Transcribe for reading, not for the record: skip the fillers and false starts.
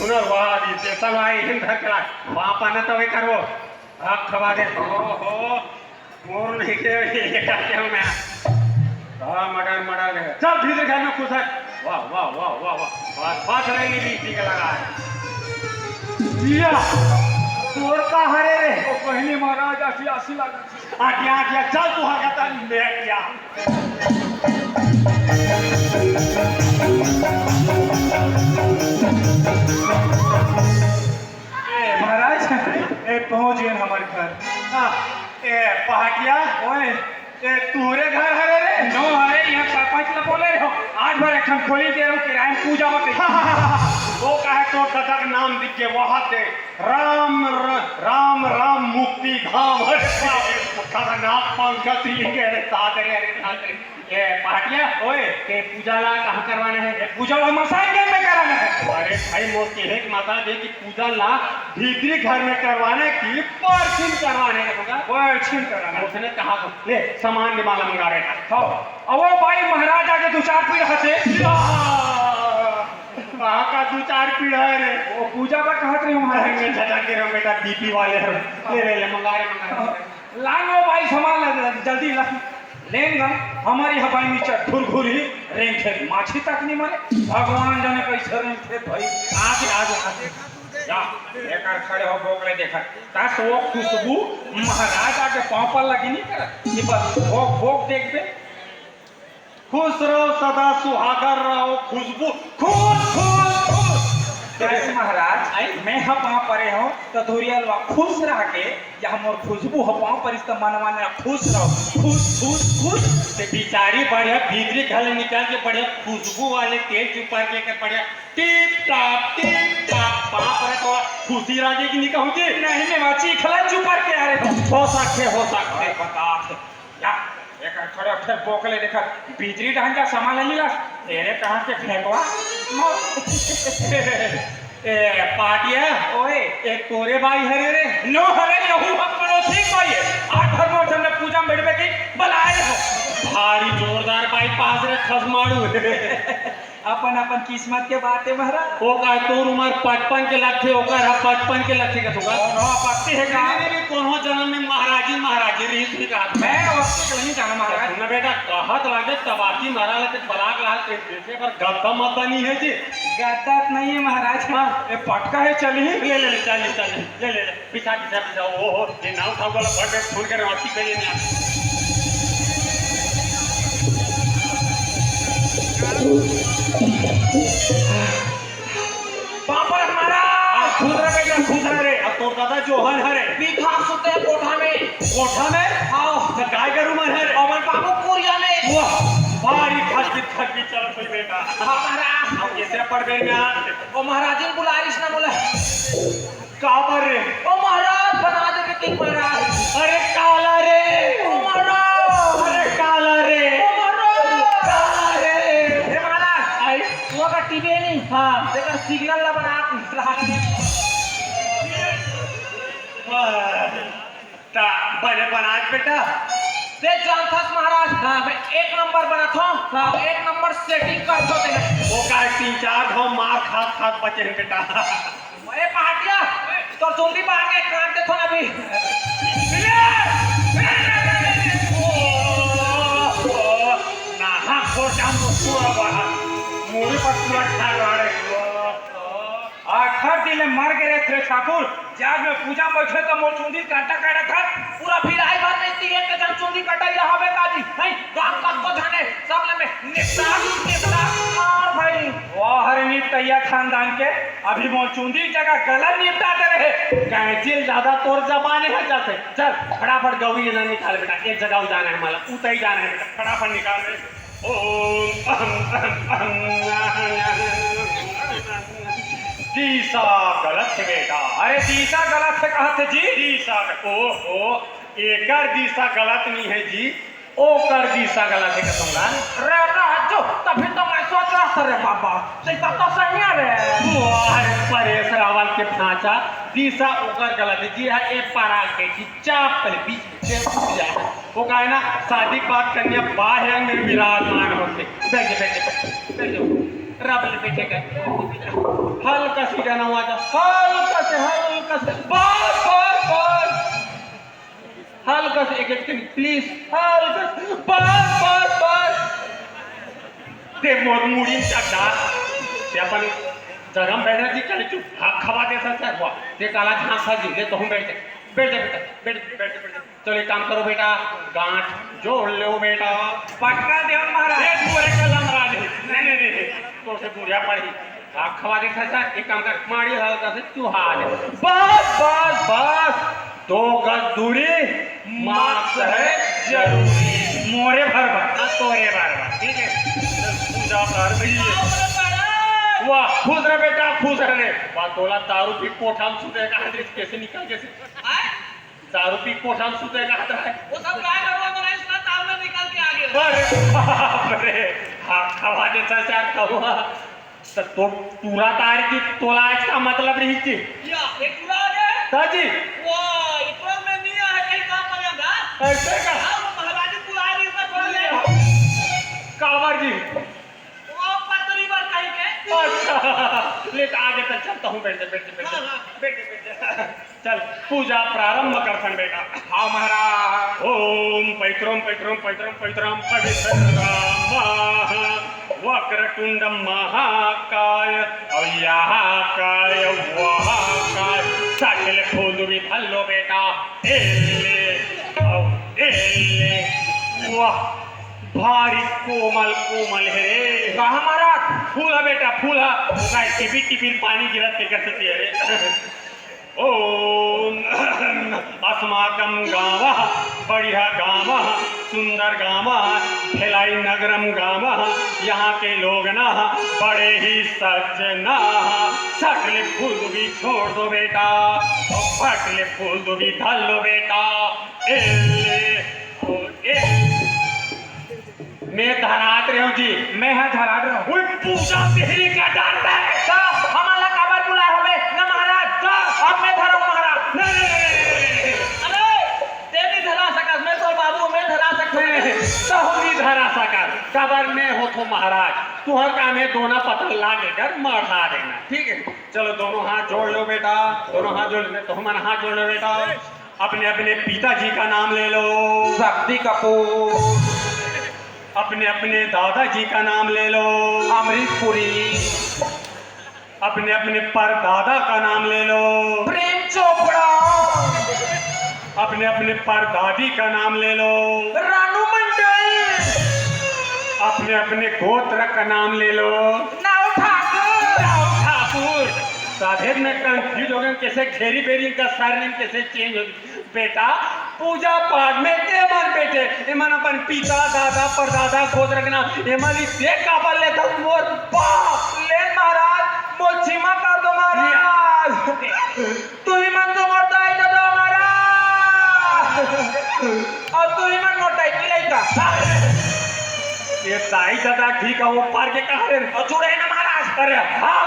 पुनर्वादी ते सलवाई हिंद धकला बापानं तो करो आप खवा दे हो पूर्ण ही के एका क्यों मैं मडर मडर चल भीतर घर में खुश है वाह वाह वाह वाह वाह बात रहेगी बीती का लगा दिया तोर का हरे रे ओ पहले महाराज आसी लागत आज्ञा चल तू हगता ले क्या महाराज ए पहुंच गए हमारे घर ए पहाटिया ओए ए तूरे घर हरे रे नो हरे यहाँ सरपंच ने बोले हो आज भर एक खोली दे किराए में पूजा मत वो कहे तो दादा का नाम दिख के वहां दे राम राम राम मुक्ति धाम दादा नाम पंकज के रे सादरे अरे ये पाटिया ओए के पूजा ला कहां करवाना है पूजा वो मसान के में कराना है अरे भाई मोती है कि माता दे कि पूजा ला भीतरी घर में करवाने की परछिन करवाने का होगा परछिन कराना उसने कहा ले सामान निमाला मंगा रहे था हां अब वो भाई महाराज आके दो चार पीढ़ हते कहाँ का दो चार पीढ़ा है रे वो पूजा पर कहत रही महाराज में झटक के रहो बेटा बीपी वाले ले मंगा रहे लाओ भाई सामान ला जल्दी ला लेंगा हमारी हवाई नीचे घुरघुरी रेंखे माछी तक नहीं मरे भगवान जाने कैसे रेंखे भाई आगे जा एकर खड़े हो बोकले देखा ता तो खुशबू महाराज आके पांव पर लगी नहीं कर ये बस भोग भोग देख बे खुश रहो सदा सुहागर रहो खुशबू खुश खुश खुश कैसे महाराज मैं पाँव परे हो तो धुरियल खुश रह के या मोर खुशबू हो पाँव पर इस मनवाने खुश रहो खुश खुश खुश ते बिचारी बढ़िया भीतरी घर निकाल के बढ़िया खुशबू वाले तेल चुपा के बढ़िया टिप टाप पाँव पर तो खुशी राजे की निकाह होती नहीं मैं माची खला चुपा के आ रहे हो सकते बता या एक खड़े फिर बोकले देखा बिजली ढंगा सामान ले लिया तेरे कहाँ के फेंकवा ए पाटिया ओए एक तोरे भाई हरे रे नो हरे यहू पड़ोसी भाई आठ भर में हमने पूजा में बैठे की बुलाए हो भारी जोरदार भाई पास रे खसमाड़ू अपन अपन किस्मत के बात है महाराज ओ का तोर उम्र 55 के लखे ओकर 55 के लखे का होगा नो पत्ती है का नहीं कोनो जन्म में महाराजी रीत का मैं वक्त नहीं जाना महाराज न बेटा कहत लागे तबाकी मारा लगे बलाक लाल के देखे पर गद्दा मत नहीं है जी गद्दा नहीं है महाराज हां ये पटका है चली ले चल पिछा ओ ये नाव था वाला बड़े फोन कर अति करिए ना पापड़ हमारा खुदरा रे अब तो दादा जोहन हरे बीघा सुते कोठा में आओ तो गाय का रूम है और बाबू कोरिया में वाह भारी खटकी चल कोई बेटा हमारा हम कैसे पड़ गए ना ओ महाराज ने बुलारिश ना बोला काबर रे ओ महाराज बना दे के किंग महाराज अरे काला रे ओ महाराज अरे काला रे ओ महाराज काला रे हे महाराज आई वो का टीवी नहीं हां देखा सिग्नल ला बना ता बने बनाज बेटा ते जानथस महाराज हां मैं एक नंबर बना था हां एक नंबर सेटिंग कर दो ते वो का 3-4 हो मार खात बचे हैं बेटा ए पहाटिया तो जल्दी भागे काट दे थोड़ा भी ना हां कोटा पूरा बाहर मोरे पर पूरा खा रहे आखर दिन मर गए थे ठाकुर जाग में पूजा बैठे तो मोर चुंदी काटा काटा था पूरा भिड़ाई भर में तीन के जन चुंदी कटाई रहा बे काजी नहीं गांव का को जाने सब में निपटा और भाई वाह हर नीत तैया खानदान के अभी मोर चुंदी जगह गलत निपटा दे रहे कैंचिल ज्यादा तोर जमाने है जाते चल फटाफट गौरी ना निकाल बेटा एक जगह जाना है माला उतई जाना है बेटा फटाफट निकाल रे दिशा गलत है बेटा अरे दिशा गलत है कहा थे जी दिशा ओ एकर दिशा गलत नहीं है जी ओकर दिशा गलत है कहूंगा रे राजू तभी तो मैं सोच रहा था रे बाबा ते तब तो सही है रे वाह परेश रावल के ढांचा दिशा ओकर गलत है जी है ए पारा के की चाप पर बीच में फूट जाए वो कहे ना शादी बात करने बाहर में विराजमान होते बैठ बैठ रब ले बैठे का हल्का सी छूटा ना हुआ था। हल्का से बस बस बस हल्का से एक सेकंड प्लीज, हल्का से बस बस बस ते मुडीन टाकता ते आपण जगम बैठा चले चुप खवा दे सकता हुआ ते काला झांक था जिले तो हम बैठे बैठे बेटा बैठे चलो एक काम करो बेटा, गांठ जोड़ लो बेटा। पटका देव महाराज एक पूरे कलम राज नहीं तो से दूरिया पड़ी खवा दे सकता। एक काम कर मारी हल्का से चूहा दे बस बस बस 2 गज दूरी मास्क है जरूरी। मोरे भर तोरे बार ठीक है पूजा कर भैया। वाह खुश रहे बेटा खुश रहे। बात बोला दारू पी कोठाम सुतेगा हाथ कैसे निकल कैसे दारू पी कोठाम सुतेगा हाथ है वो सब काय करवा तो इसका तावला निकाल के आ गया। अरे बाप रे हाँ खवा देता चार कहुआ तो पूरा तार की तोला इसका मतलब रही थी या एक पूरा आ गया ताजी वाह इतना में नहीं है कहीं काम करेगा ऐसे का हां महाराज जी बुला रही इसका थोड़ा ले कांवर जी वो पतरी बार कहीं के अच्छा ले आगे तक चलता हूँ बैठे चल पूजा प्रारंभ करसन बेटा। हाँ महाराज ओम पैत्रम पैत्रम पैत्रम पैत्रम पवित्र वक्रतुंड महाकाय अव्याकाय वहाकाय सकल खोलुवी भल्लो बेटा एले वाह भारी कोमल कोमल है रे। कहा महाराज फूला बेटा फूला काय टिपी पानी गिरत के कैसे रे। ओम अस्माकं गावः बढ़िया गावः सुंदर गावः भेलाई नगरम गावः यहाँ के लोग ना बड़े ही सज्जना सकले फूल भी छोड़ दो बेटा फटले फूल भी धल लो बेटा मैं धरात रही हूँ जी मैं यहाँ धरा रहा हूँ। कोई पूजा तेरी का डर है हमारा काबर बुलाए हमें ना महाराज अब मैं धरा हूँ महाराज। अरे तेरी धरा सकस मैं तो बाबू मैं धरा सकता सहुनी धरा सकर कबर में हो तो महाराज तुहर काम है दोनों पत्थर ला देकर मढ़ा देना ठीक है। चलो दोनों हाथ जोड़ लो बेटा दोनों हाथ जोड़ लो तो हमारा हाथ जोड़ लो बेटा। अपने अपने पिताजी का नाम ले लो शक्ति कपूर। अपने अपने दादाजी का नाम ले लो अमरीश पुरी। अपने अपने परदादा का नाम ले लो प्रेम चोपड़ा। अपने अपने परदादी का नाम ले लो रानू मंडल। अपने अपने गोत्र का नाम ले लो नाव ठाकुर। ठाकुर। साधे में कंफ्यूज हो गए कैसे घेरी बेरी का सरनेम कैसे चेंज हो बेटा। पूजा पाठ में एमन बेटे एमन अपन पिता दादा परदादा गोत्र के नाम एमन से काबल ले तो मोर बाप ले महाराज मोर क्षमा कर दो महाराज तू ही मन तो मोटा है दादा महाराज और तू ही मन मोटा है कि लइका ये ताई दादा ठीक है वो पार के कहा रे जुड़े ना महाराज। अरे हाँ